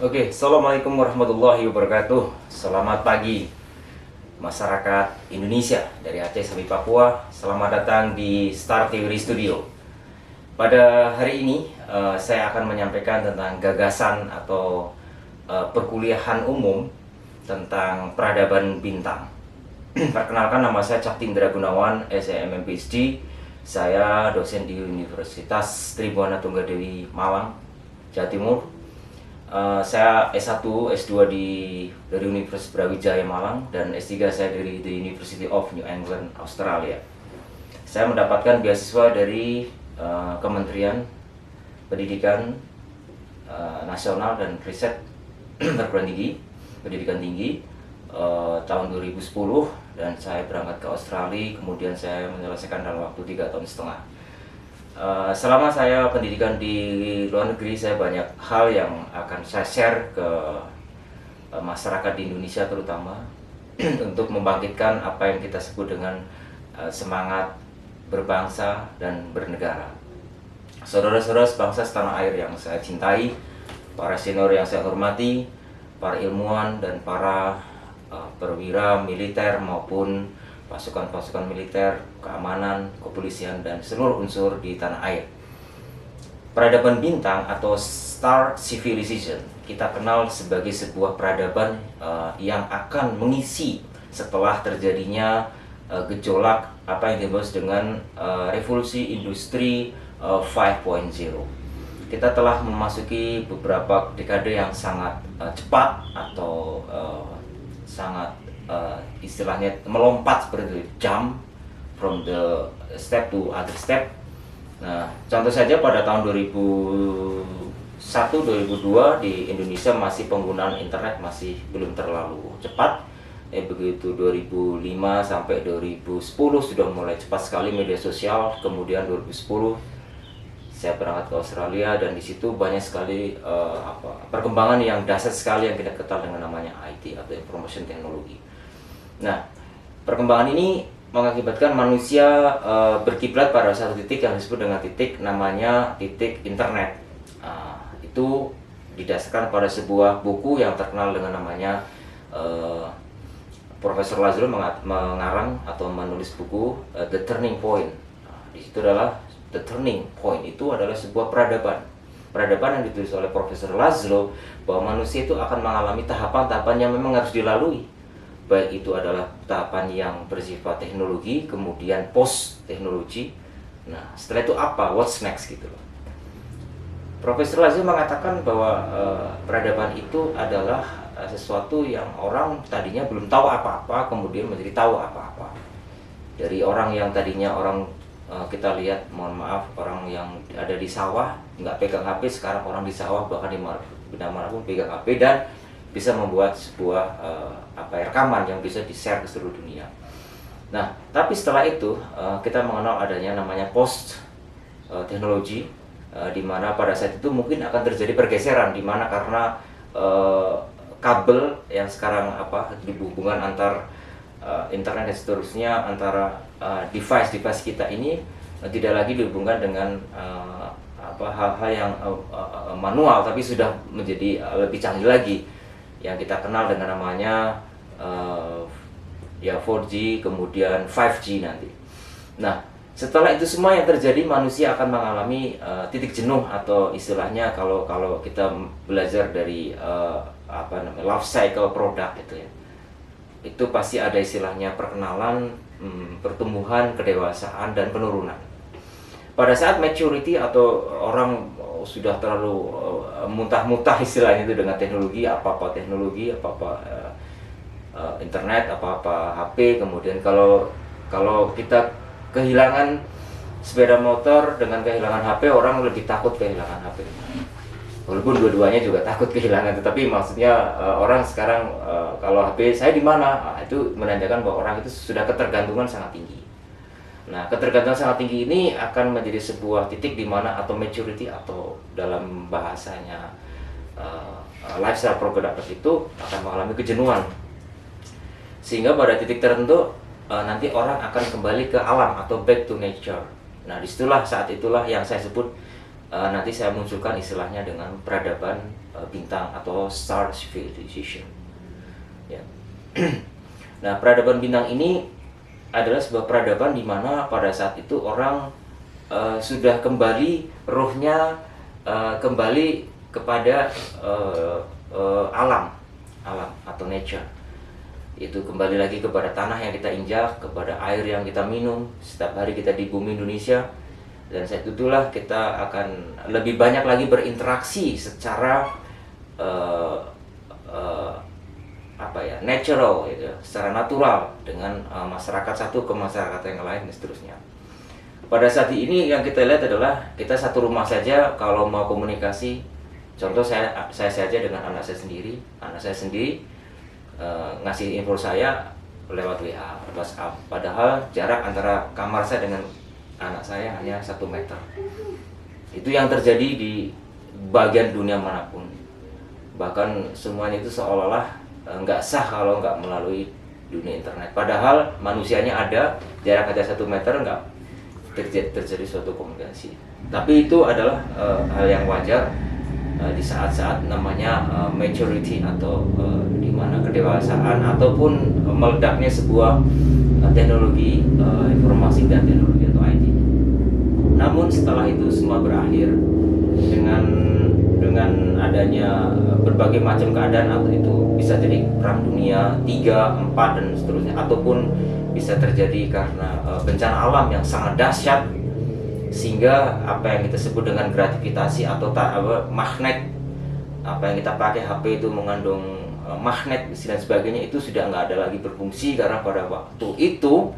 Oke, Assalamualaikum warahmatullahi wabarakatuh. Selamat pagi masyarakat Indonesia dari Aceh sampai Papua. Selamat datang di Star Theory Studio. Pada hari ini saya akan menyampaikan tentang gagasan atau perkuliahan umum tentang peradaban bintang. Perkenalkan, nama saya Caktindra Gunawan, SEMM PhD. Saya dosen di Universitas Tribuana Tunggadewi Malang, Jawa Timur. Saya S1, S2 dari Universitas Brawijaya Malang, dan S3 saya dari The University of New England, Australia. Saya mendapatkan beasiswa dari Kementerian Pendidikan Nasional dan Riset Perguruan Tinggi, Pendidikan Tinggi tahun 2010, dan saya berangkat ke Australia, kemudian saya menyelesaikan dalam waktu 3,5 tahun. Selama saya pendidikan di luar negeri, saya banyak hal yang akan saya share ke masyarakat di Indonesia terutama untuk membangkitkan apa yang kita sebut dengan semangat berbangsa dan bernegara. Saudara-saudara sebangsa setanah air yang saya cintai, para senior yang saya hormati, para ilmuwan dan para perwira militer maupun pasukan-pasukan militer, keamanan, kepolisian, dan seluruh unsur di tanah air. Peradaban bintang atau Star Civilization kita kenal sebagai sebuah peradaban yang akan mengisi setelah terjadinya gejolak apa yang disebut dengan revolusi industri 5.0. Kita telah memasuki beberapa dekade yang sangat cepat atau sangat istilahnya melompat seperti itu, jump from the step to other step. Nah, contoh saja pada tahun 2001-2002 di Indonesia masih penggunaan internet masih belum terlalu cepat. Begitu 2005 sampai 2010 sudah mulai cepat sekali media sosial. Kemudian 2010 saya berangkat ke Australia, dan di situ banyak sekali perkembangan yang dahsyat sekali yang kita kenal dengan namanya IT atau Information Technology. Nah, perkembangan ini mengakibatkan manusia berkiblat pada satu titik yang disebut dengan titik namanya titik internet. Itu didasarkan pada sebuah buku yang terkenal dengan namanya Profesor Laszlo mengarang atau menulis buku The Turning Point. Di situ adalah The Turning Point itu adalah sebuah peradaban yang ditulis oleh Profesor Laszlo, bahwa manusia itu akan mengalami tahapan-tahapan yang memang harus dilalui. Baik itu adalah tahapan yang bersifat teknologi, kemudian post teknologi. Nah, setelah itu apa? What's next gitu loh. Profesor Laszlo mengatakan bahwa peradaban itu adalah sesuatu yang orang tadinya belum tahu apa-apa, kemudian menjadi tahu apa-apa. Dari orang yang tadinya kita lihat, mohon maaf, orang yang ada di sawah nggak pegang HP, sekarang orang di sawah bahkan di mana-mana pegang HP dan bisa membuat sebuah rekaman yang bisa di-share ke seluruh dunia. Nah, tapi setelah itu kita mengenal adanya namanya post teknologi, di mana pada saat itu mungkin akan terjadi pergeseran, di mana karena kabel yang sekarang dihubungan antar internet dan seterusnya, antara device kita ini tidak lagi dihubungkan dengan hal-hal yang manual, tapi sudah menjadi lebih canggih lagi yang kita kenal dengan namanya 4G, kemudian 5G nanti. Nah, setelah itu semua yang terjadi, manusia akan mengalami titik jenuh, atau istilahnya kalau kita belajar dari life cycle produk itu ya, itu pasti ada istilahnya perkenalan, pertumbuhan, kedewasaan, dan penurunan. Pada saat maturity atau orang sudah terlalu muntah-muntah istilahnya itu dengan teknologi, apa-apa teknologi, apa-apa internet, apa-apa HP, kemudian kalau kita kehilangan sepeda motor dengan kehilangan HP, orang lebih takut kehilangan HP. Walaupun dua-duanya juga takut kehilangan, tetapi maksudnya orang sekarang kalau HP saya di mana, itu menandakan bahwa orang itu sudah ketergantungan sangat tinggi. Nah, ketergantungan sangat tinggi ini akan menjadi sebuah titik di mana, atau maturity, atau dalam bahasanya lifestyle products itu akan mengalami kejenuhan. Sehingga pada titik tertentu nanti orang akan kembali ke alam atau back to nature. Nah, saat itulah yang saya sebut nanti saya munculkan istilahnya dengan peradaban bintang atau star civilization. Ya. Nah, peradaban bintang ini adalah sebuah peradaban di mana pada saat itu orang sudah kembali rohnya kembali kepada alam atau nature. Itu kembali lagi kepada tanah yang kita injak, kepada air yang kita minum setiap hari kita di bumi Indonesia. Dan saat itulah kita akan lebih banyak lagi berinteraksi secara natural, gitu, secara natural dengan masyarakat satu ke masyarakat yang lain dan seterusnya. Pada saat ini yang kita lihat adalah kita satu rumah saja kalau mau komunikasi. Contoh saya saja dengan anak saya sendiri ngasih info saya lewat WA, WhatsApp. Padahal jarak antara kamar saya dengan anak saya hanya 1 meter. Itu yang terjadi di bagian dunia manapun. Bahkan semuanya itu seolah-olah nggak sah kalau nggak melalui dunia internet. Padahal manusianya ada, jarak aja 1 meter, nggak terjadi suatu komunikasi. Tapi itu adalah hal yang wajar di saat-saat namanya maturity atau di mana kedewasaan ataupun meledaknya sebuah teknologi informasi dan teknologi atau IT. Namun setelah itu semua berakhir dengan adanya berbagai macam keadaan, atau itu bisa jadi perang dunia 3, 4 dan seterusnya, ataupun bisa terjadi karena bencana alam yang sangat dahsyat sehingga apa yang kita sebut dengan gravitasi atau magnet, apa yang kita pakai HP itu mengandung magnet dan sebagainya, itu sudah nggak ada lagi berfungsi karena pada waktu itu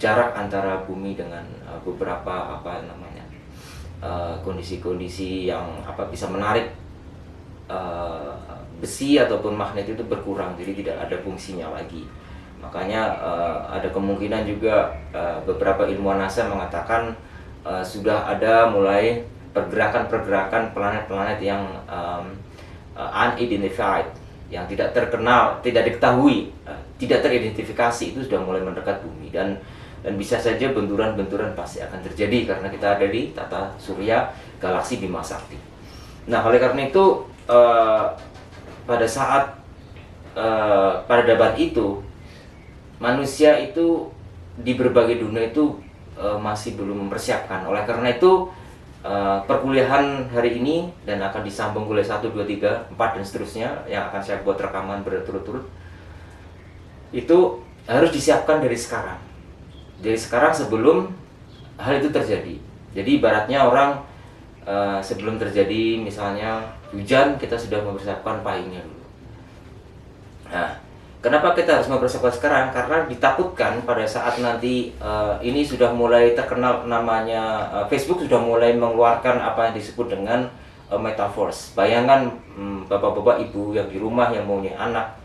jarak antara bumi dengan beberapa kondisi-kondisi yang bisa menarik besi ataupun magnet itu berkurang, jadi tidak ada fungsinya lagi. Makanya ada kemungkinan juga beberapa ilmuwan NASA mengatakan sudah ada mulai pergerakan planet-planet yang unidentified, yang tidak terkenal, tidak diketahui, tidak teridentifikasi, itu sudah mulai mendekat bumi, dan bisa saja benturan-benturan pasti akan terjadi karena kita ada di tata surya galaksi Bima Sakti. Nah, oleh karena itu pada saat peradaban itu manusia itu di berbagai dunia itu masih belum mempersiapkan. Oleh karena itu perkuliahan hari ini dan akan disambung oleh 1, 2, 3, 4 dan seterusnya yang akan saya buat rekaman berturut-turut itu harus disiapkan dari sekarang. Dari sekarang sebelum hal itu terjadi. Jadi ibaratnya orang sebelum terjadi misalnya hujan, kita sudah mempersiapkan payungnya dulu. Nah, kenapa kita harus mempersiapkan sekarang? Karena ditakutkan pada saat nanti ini sudah mulai terkenal namanya Facebook sudah mulai mengeluarkan apa yang disebut dengan metaverse. Bayangkan bapak-bapak ibu yang di rumah yang mau punya anak,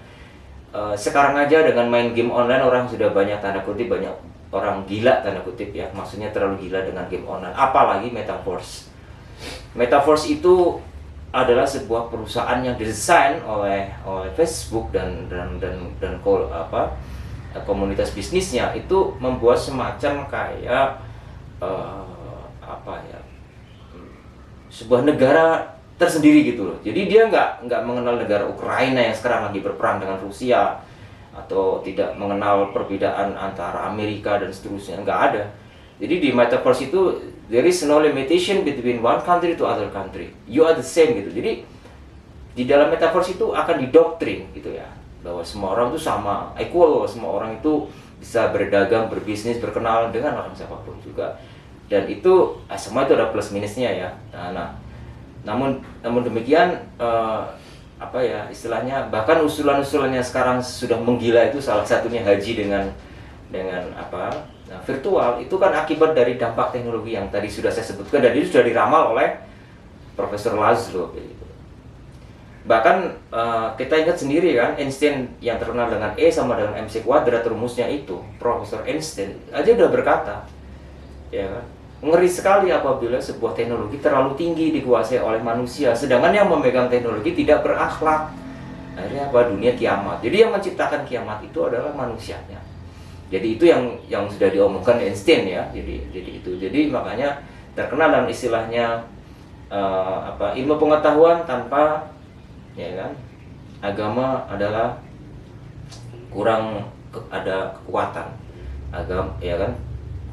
sekarang aja dengan main game online orang sudah banyak tanda kutip, banyak orang gila tanda kutip ya, maksudnya terlalu gila dengan game online, apalagi metaverse. Metaverse itu adalah sebuah perusahaan yang didesain oleh Facebook dan komunitas bisnisnya itu membuat semacam kayak sebuah negara tersendiri gitu loh. Jadi dia nggak mengenal negara Ukraina yang sekarang lagi berperang dengan Rusia, atau tidak mengenal perbedaan antara Amerika dan seterusnya, nggak ada. Jadi di metaverse itu there is no limitation between one country to other country. You are the same gitu. Jadi di dalam metaverse itu akan didoktrin gitu ya, bahwa semua orang itu sama, equal, semua orang itu bisa berdagang, berbisnis, berkenalan dengan orang siapapun juga. Dan itu semua itu ada plus minusnya ya. Namun demikian istilahnya bahkan usulan-usulannya sekarang sudah menggila, itu salah satunya haji dengan virtual, itu kan akibat dari dampak teknologi yang tadi sudah saya sebutkan, dan itu sudah diramal oleh Profesor Laszlo gitu. Bahkan kita ingat sendiri kan, Einstein yang terkenal dengan E sama dengan MC kuadrat, rumusnya itu Profesor Einstein aja udah berkata ya kan, ngeri sekali apabila sebuah teknologi terlalu tinggi dikuasai oleh manusia, sedangkan yang memegang teknologi tidak berakhlak. Akhirnya dunia kiamat. Jadi yang menciptakan kiamat itu adalah manusianya. Jadi itu yang sudah diomongkan Einstein ya. Jadi makanya terkenal dalam istilahnya ilmu pengetahuan tanpa, ya kan, agama adalah kurang ada kekuatan. Agama, ya kan,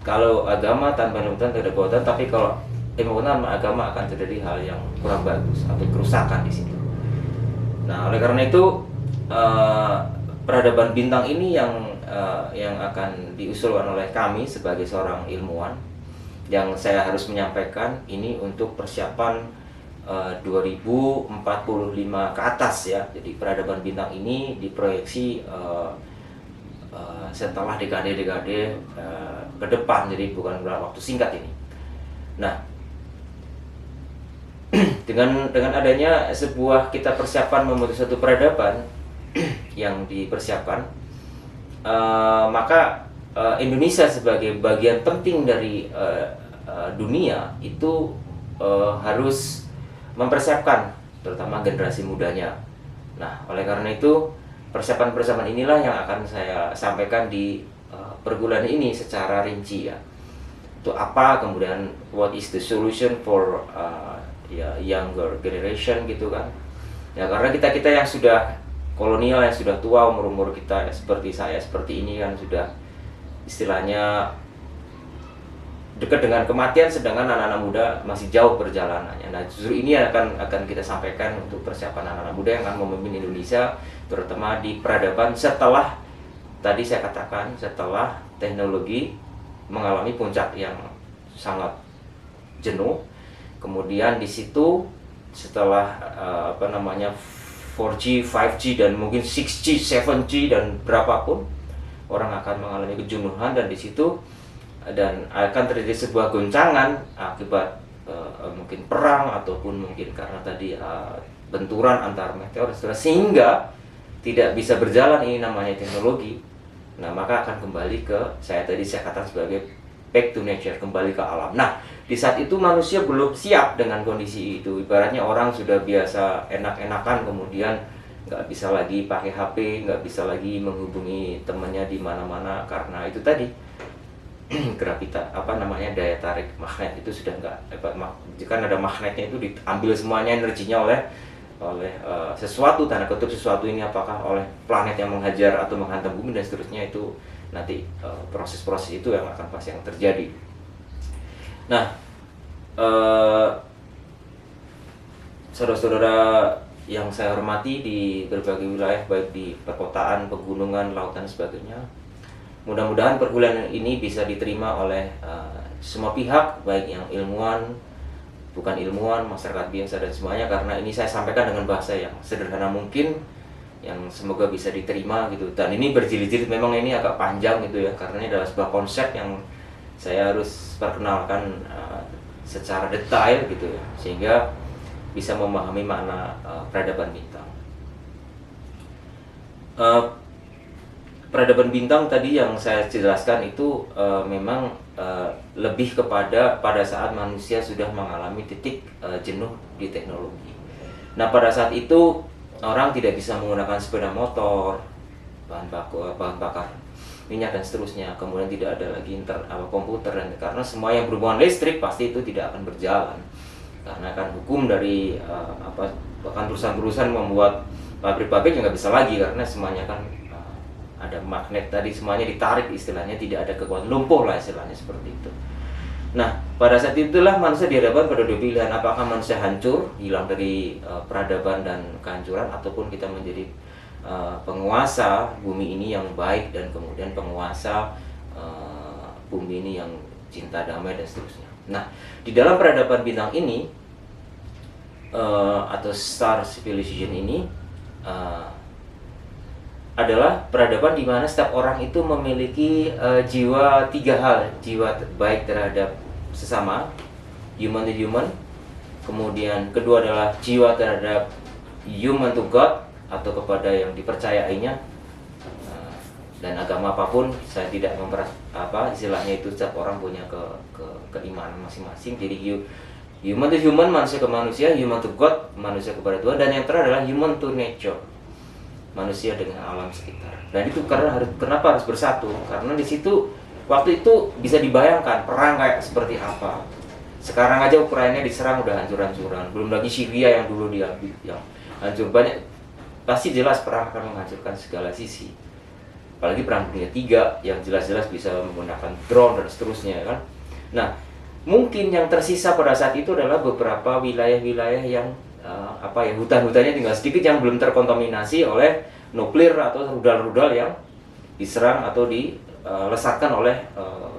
kalau agama tanpa ilmu pengetahuan tidak ada kekuatan, tapi kalau ilmu pengetahuan agama akan terjadi hal yang kurang bagus atau kerusakan di situ. Nah, oleh karena itu peradaban bintang ini yang akan diusulkan oleh kami sebagai seorang ilmuwan, yang saya harus menyampaikan ini untuk persiapan 2045 ke atas ya. Jadi peradaban bintang ini diproyeksi setelah dekade-dekade ke depan, jadi bukan dalam waktu singkat ini. Nah, dengan adanya sebuah kita persiapan membentuk satu peradaban yang dipersiapkan, maka Indonesia sebagai bagian penting dari dunia itu harus mempersiapkan terutama generasi mudanya. Nah, oleh karena itu persiapan-persiapan inilah yang akan saya sampaikan di perguruan ini secara rinci ya. Itu apa, kemudian what is the solution for younger generation gitu kan. Ya, karena kita yang sudah kolonial, yang sudah tua, umur kita seperti saya seperti ini kan sudah istilahnya dekat dengan kematian, sedangkan anak-anak muda masih jauh perjalanannya. Nah, justru ini akan kita sampaikan untuk persiapan anak-anak muda yang akan memimpin Indonesia, terutama di peradaban setelah tadi saya katakan, setelah teknologi mengalami puncak yang sangat jenuh. Kemudian di situ setelah 4G, 5G dan mungkin 6G, 7G dan berapapun, orang akan mengalami kejenuhan, dan di situ dan akan terjadi sebuah goncangan akibat mungkin perang ataupun mungkin karena tadi benturan antar meteor sehingga tidak bisa berjalan, ini namanya teknologi. Nah, maka akan kembali ke saya katakan sebagai back to nature, kembali ke alam. Nah, di saat itu manusia belum siap dengan kondisi itu. Ibaratnya orang sudah biasa enak-enakan, kemudian nggak bisa lagi pakai HP, nggak bisa lagi menghubungi temannya di mana-mana karena itu tadi daya tarik magnet itu sudah nggak, jika ada magnetnya itu diambil semuanya energinya oleh sesuatu, tanda kutip sesuatu ini, apakah oleh planet yang menghajar atau menghantam bumi dan seterusnya, itu nanti proses-proses itu yang akan pasti yang terjadi. Nah, saudara-saudara yang saya hormati di berbagai wilayah, baik di perkotaan, pegunungan, lautan dan sebagainya, mudah-mudahan perkuliahan ini bisa diterima oleh semua pihak, baik yang ilmuwan, bukan ilmuwan, masyarakat biasa dan semuanya, karena ini saya sampaikan dengan bahasa yang sederhana mungkin, yang semoga bisa diterima gitu. Dan ini berjilid-jilid, memang ini agak panjang gitu ya, karena ini adalah sebuah konsep yang saya harus perkenalkan secara detail gitu ya, sehingga bisa memahami makna peradaban bintang. Peradaban bintang tadi yang saya jelaskan itu memang lebih kepada pada saat manusia sudah mengalami titik jenuh di teknologi. Nah, pada saat itu orang tidak bisa menggunakan sepeda motor, bahan bakar minyak dan seterusnya. Kemudian tidak ada lagi komputer, dan karena semua yang berhubungan listrik pasti itu tidak akan berjalan. Karena kan hukum dari bahkan perusahaan-perusahaan membuat pabrik-pabrik yang nggak bisa lagi, karena semuanya kan ada magnet tadi, semuanya ditarik, istilahnya tidak ada kekuatan, lumpuh lah istilahnya seperti itu. Nah, pada saat itulah manusia dihadapkan pada dua pilihan, apakah manusia hancur, hilang dari peradaban dan kehancuran, ataupun kita menjadi penguasa bumi ini yang baik, dan kemudian penguasa bumi ini yang cinta damai dan seterusnya. Nah, di dalam peradaban bintang ini atau star civilization ini adalah peradaban di mana setiap orang itu memiliki jiwa, tiga hal, jiwa baik terhadap sesama, human to human. Kemudian kedua adalah jiwa terhadap human to God, atau kepada yang dipercayainya. Dan agama apapun, saya tidak istilahnya itu setiap orang punya keimanan masing-masing. Jadi human to human, manusia ke manusia, human to God, manusia kepada Tuhan, dan yang terakhir adalah human to nature, manusia dengan alam sekitar. Dan itu kenapa harus bersatu? Karena di situ waktu itu bisa dibayangkan perang kayak seperti apa. Sekarang aja Ukraina diserang udah hancur-hancuran, belum lagi Syria yang dulu diambil, yang hancur banyak. Pasti jelas perang akan menghancurkan segala sisi. Apalagi perang dunia 3 yang jelas-jelas bisa menggunakan drone dan seterusnya kan. Nah, mungkin yang tersisa pada saat itu adalah beberapa wilayah-wilayah yang hutan-hutannya tinggal sedikit yang belum terkontaminasi oleh nuklir atau rudal-rudal yang diserang atau dilesatkan oleh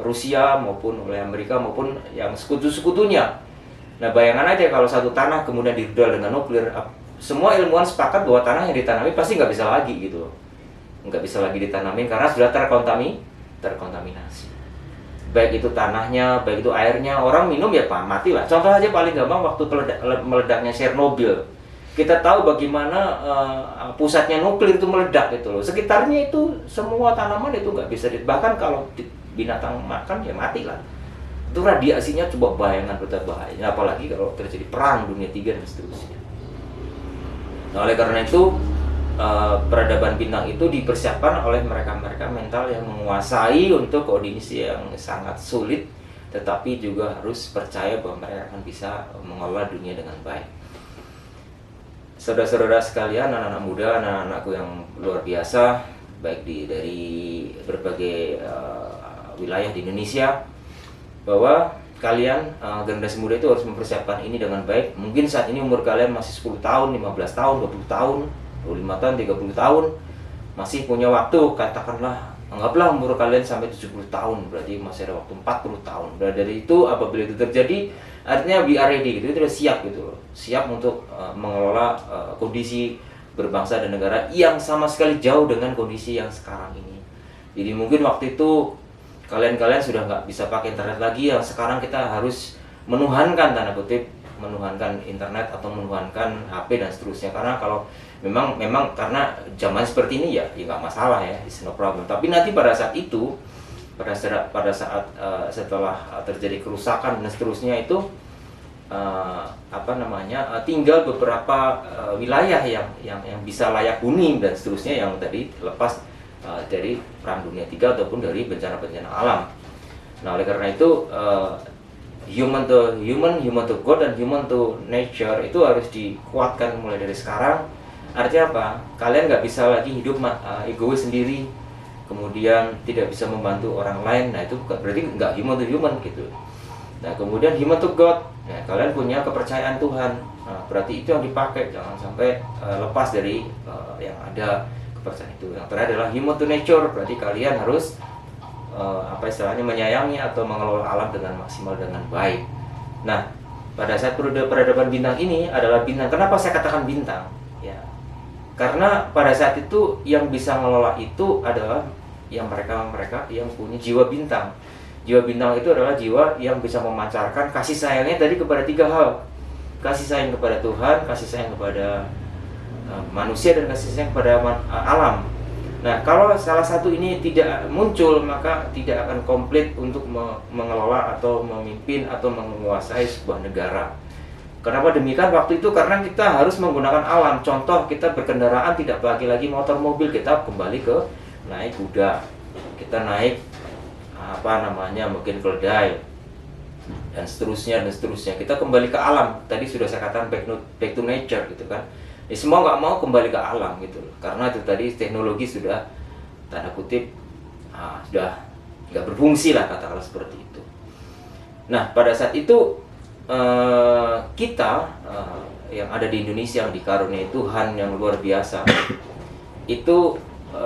Rusia maupun oleh Amerika maupun yang sekutu-sekutunya. Nah, bayangkan aja kalau satu tanah kemudian dirudal dengan nuklir, semua ilmuwan sepakat bahwa tanah yang ditanami pasti nggak bisa lagi gitu, nggak bisa lagi ditanamin karena sudah terkontaminasi. Baik itu tanahnya, baik itu airnya, orang minum ya mati lah. Contoh aja paling gampang waktu meledaknya Chernobyl. Kita tahu bagaimana pusatnya nuklir itu meledak gitu loh. Sekitarnya itu semua tanaman itu nggak bisa bahkan kalau binatang makan ya mati lah. Itu radiasinya coba bayangkan betapa bahayanya, apalagi kalau terjadi perang dunia 3 dan seterusnya. Nah, oleh karena itu peradaban bintang itu dipersiapkan oleh mereka-mereka mental yang menguasai untuk kondisi yang sangat sulit, tetapi juga harus percaya bahwa mereka akan bisa mengelola dunia dengan baik. Saudara-saudara sekalian, anak-anak muda, anak-anakku yang luar biasa, baik dari berbagai wilayah di Indonesia, bahwa kalian generasi muda itu harus mempersiapkan ini dengan baik. Mungkin saat ini umur kalian masih 10 tahun, 15 tahun, 20 tahun, 25 tahun, 30 tahun, masih punya waktu, katakanlah, anggaplah umur kalian sampai 70 tahun, berarti masih ada waktu 40 tahun. Dari itu, apabila itu terjadi, artinya we are ready, gitu, itu sudah siap gitu loh. Siap untuk mengelola kondisi berbangsa dan negara yang sama sekali jauh dengan kondisi yang sekarang ini. Jadi mungkin waktu itu kalian sudah nggak bisa pakai internet lagi, yang sekarang kita harus menuhankan, tanda kutip, menuhankan internet atau menuhankan HP dan seterusnya. Karena kalau memang karena zaman seperti ini ya nggak masalah ya, it's no problem. Tapi nanti pada saat itu, pada saat setelah terjadi kerusakan dan seterusnya itu tinggal beberapa wilayah yang bisa layak huni dan seterusnya, yang tadi lepas dari perang dunia 3 ataupun dari bencana-bencana alam. Nah, oleh karena itu human to God dan human to nature itu harus dikuatkan mulai dari sekarang. Artinya apa? Kalian nggak bisa lagi hidup egois sendiri, kemudian tidak bisa membantu orang lain. Nah, itu berarti nggak human to human gitu. Nah, kemudian human to God. Nah, kalian punya kepercayaan Tuhan. Nah, berarti itu yang dipakai, jangan sampai lepas dari yang ada kepercayaan itu. Yang terakhir adalah human to nature, berarti kalian harus menyayangi atau mengelola alam dengan maksimal, dengan baik. Nah, pada saat peradaban bintang ini adalah bintang. Kenapa saya katakan bintang? Ya, karena pada saat itu yang bisa mengelola itu adalah yang mereka yang punya jiwa bintang. Jiwa bintang itu adalah jiwa yang bisa memancarkan kasih sayangnya tadi kepada 3 hal. Kasih sayang kepada Tuhan, kasih sayang kepada manusia, dan kasih sayang kepada alam. Nah, kalau salah satu ini tidak muncul, maka tidak akan komplit untuk mengelola atau memimpin atau menguasai sebuah negara. Kenapa demikian? Waktu itu karena kita harus menggunakan alam. Contoh, kita berkendaraan tidak pakai lagi motor mobil, kita kembali ke naik kuda, kita naik mungkin keledai dan seterusnya. Kita kembali ke alam. Tadi sudah saya katakan back to nature gitu kan. Semua nggak mau kembali ke alam gitu, karena itu tadi teknologi sudah, tanda kutip, sudah nggak berfungsi lah, katakanlah seperti itu. Nah, pada saat itu kita yang ada di Indonesia yang dikaruniai Tuhan yang luar biasa itu